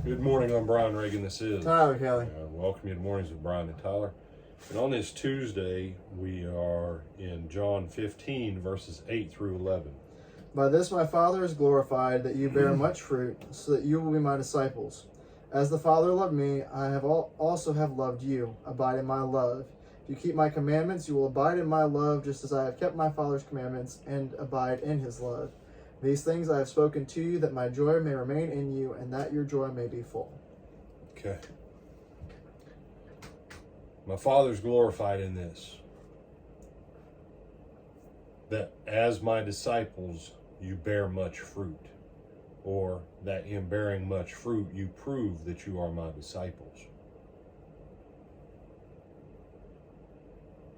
Good morning, I'm Brian Reagan. This is Tyler Kelly. welcome you to Mornings with Brian and Tyler. And on this Tuesday, we are in John 15, verses 8 through 11. By this my Father is glorified, that you bear much fruit, so that you will be my disciples. As the Father loved me, I have also have loved you. Abide in my love. If you keep my commandments, you will abide in my love, just as I have kept my Father's commandments and abide in his love. These things I have spoken to you, that my joy may remain in you, and that your joy may be full. Okay. My Father's glorified in this, that as my disciples, you bear much fruit, or that in bearing much fruit, you prove that you are my disciples.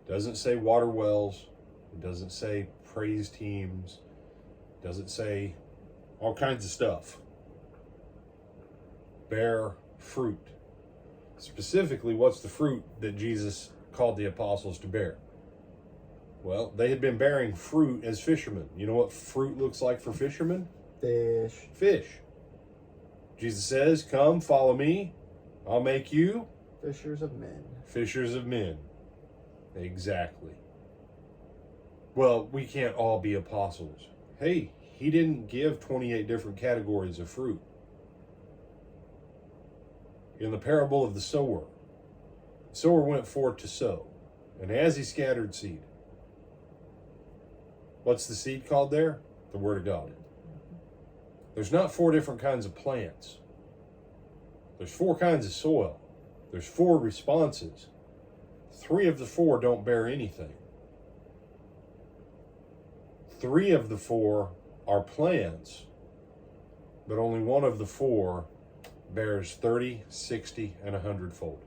It doesn't say water wells. It doesn't say praise teams. It doesn't say all kinds of stuff. Bear fruit. Specifically, what's the fruit that Jesus called the apostles to bear? Well, they had been bearing fruit as fishermen. You know what fruit looks like for fishermen? Fish. Jesus says, come, follow me. I'll make you Fishers of men. fishers of men. Exactly. Well, we can't all be apostles. Hey, he didn't give 28 different categories of fruit. In the parable of the sower went forth to sow, and as he scattered seed, what's the seed called there? The Word of God. There's not 4 different kinds of plants. There's 4 kinds of soil. There's 4 responses. 3 of the 4 don't bear anything. 3 of the 4 are plants, but only 1 of the 4 bears 30, 60, and 100-fold.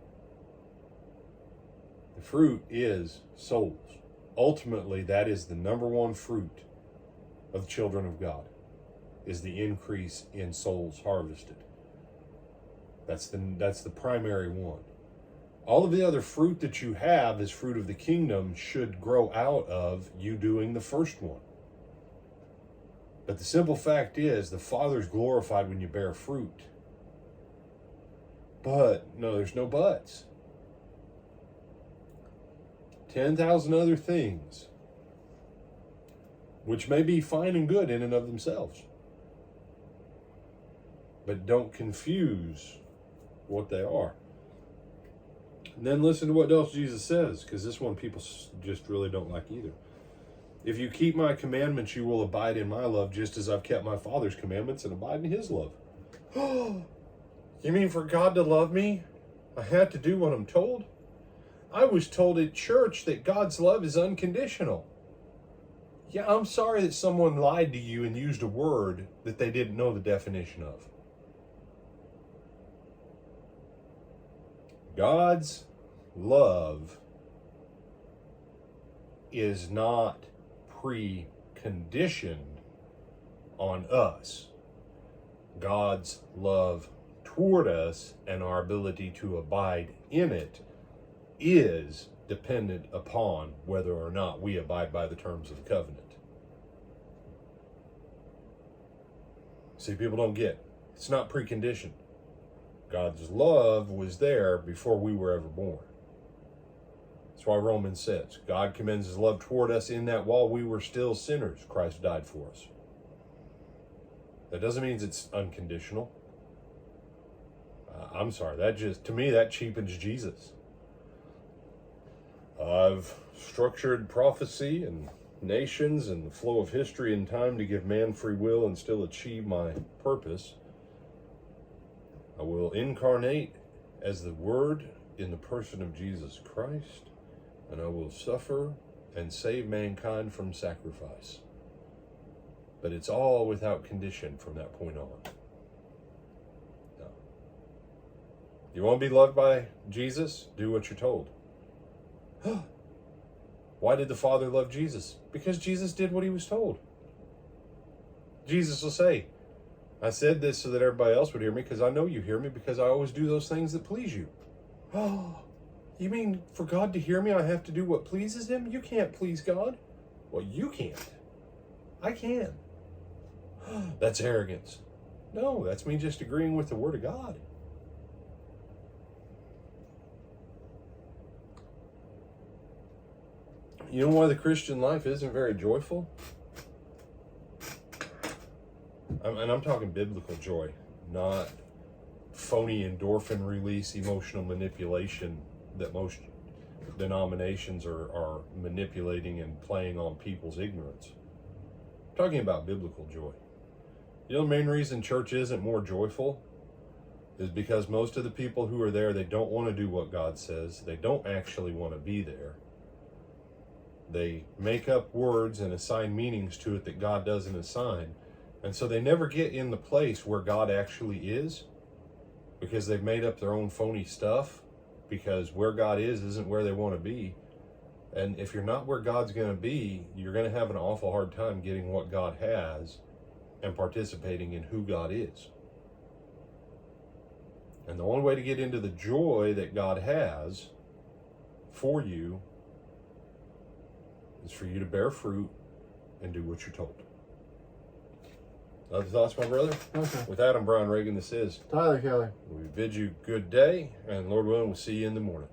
The fruit is souls. Ultimately, that is the number 1 fruit of the children of God, is the increase in souls harvested. That's the primary one. All of the other fruit that you have as fruit of the kingdom should grow out of you doing the first one. But the simple fact is, the Father's glorified when you bear fruit. But, no, there's no buts. 10,000 other things, which may be fine and good in and of themselves, but don't confuse what they are. And then listen to what else Jesus says, because this one people just really don't like either. If you keep my commandments, you will abide in my love, just as I've kept my Father's commandments and abide in his love. You mean for God to love me, I had to do what I'm told? I was told at church that God's love is unconditional. Yeah, I'm sorry that someone lied to you and used a word that they didn't know the definition of. God's love is not preconditioned on us. God's love toward us and our ability to abide in it is dependent upon whether or not we abide by the terms of the covenant. See, people don't get it. It's not preconditioned. God's love was there before we were ever born. That's why Romans says, God commends his love toward us in that while we were still sinners, Christ died for us. That doesn't mean it's unconditional. I'm sorry, to me, that cheapens Jesus. I've structured prophecy and nations and the flow of history and time to give man free will and still achieve my purpose. I will incarnate as the Word in the person of Jesus Christ, and I will suffer and save mankind from sacrifice. But it's all without condition from that point on. No. You want to be loved by Jesus? Do what you're told. Why did the Father love Jesus? Because Jesus did what he was told. Jesus will say, I said this so that everybody else would hear me, because I know you hear me, because I always do those things that please you. Oh, you mean for God to hear me, I have to do what pleases him? You can't please God. Well, you can't. I can. That's arrogance. No, that's me just agreeing with the Word of God. You know why the Christian life isn't very joyful? And I'm talking biblical joy, not phony endorphin release, emotional manipulation that most denominations are manipulating and playing on people's ignorance. I'm talking about biblical joy. You know, the main reason church isn't more joyful is because most of the people who are there, they don't want to do what God says. They don't actually want to be there. They make up words and assign meanings to it that God doesn't assign. And so they never get in the place where God actually is, because they've made up their own phony stuff, because where God is isn't where they want to be. And if you're not where God's going to be, you're going to have an awful hard time getting what God has and participating in who God is. And the only way to get into the joy that God has for you is for you to bear fruit and do what you're told. Other thoughts, my brother? Okay. With that, I'm Brian Reagan. This is Tyler Kelly. We bid you good day, and Lord willing, we'll see you in the morning.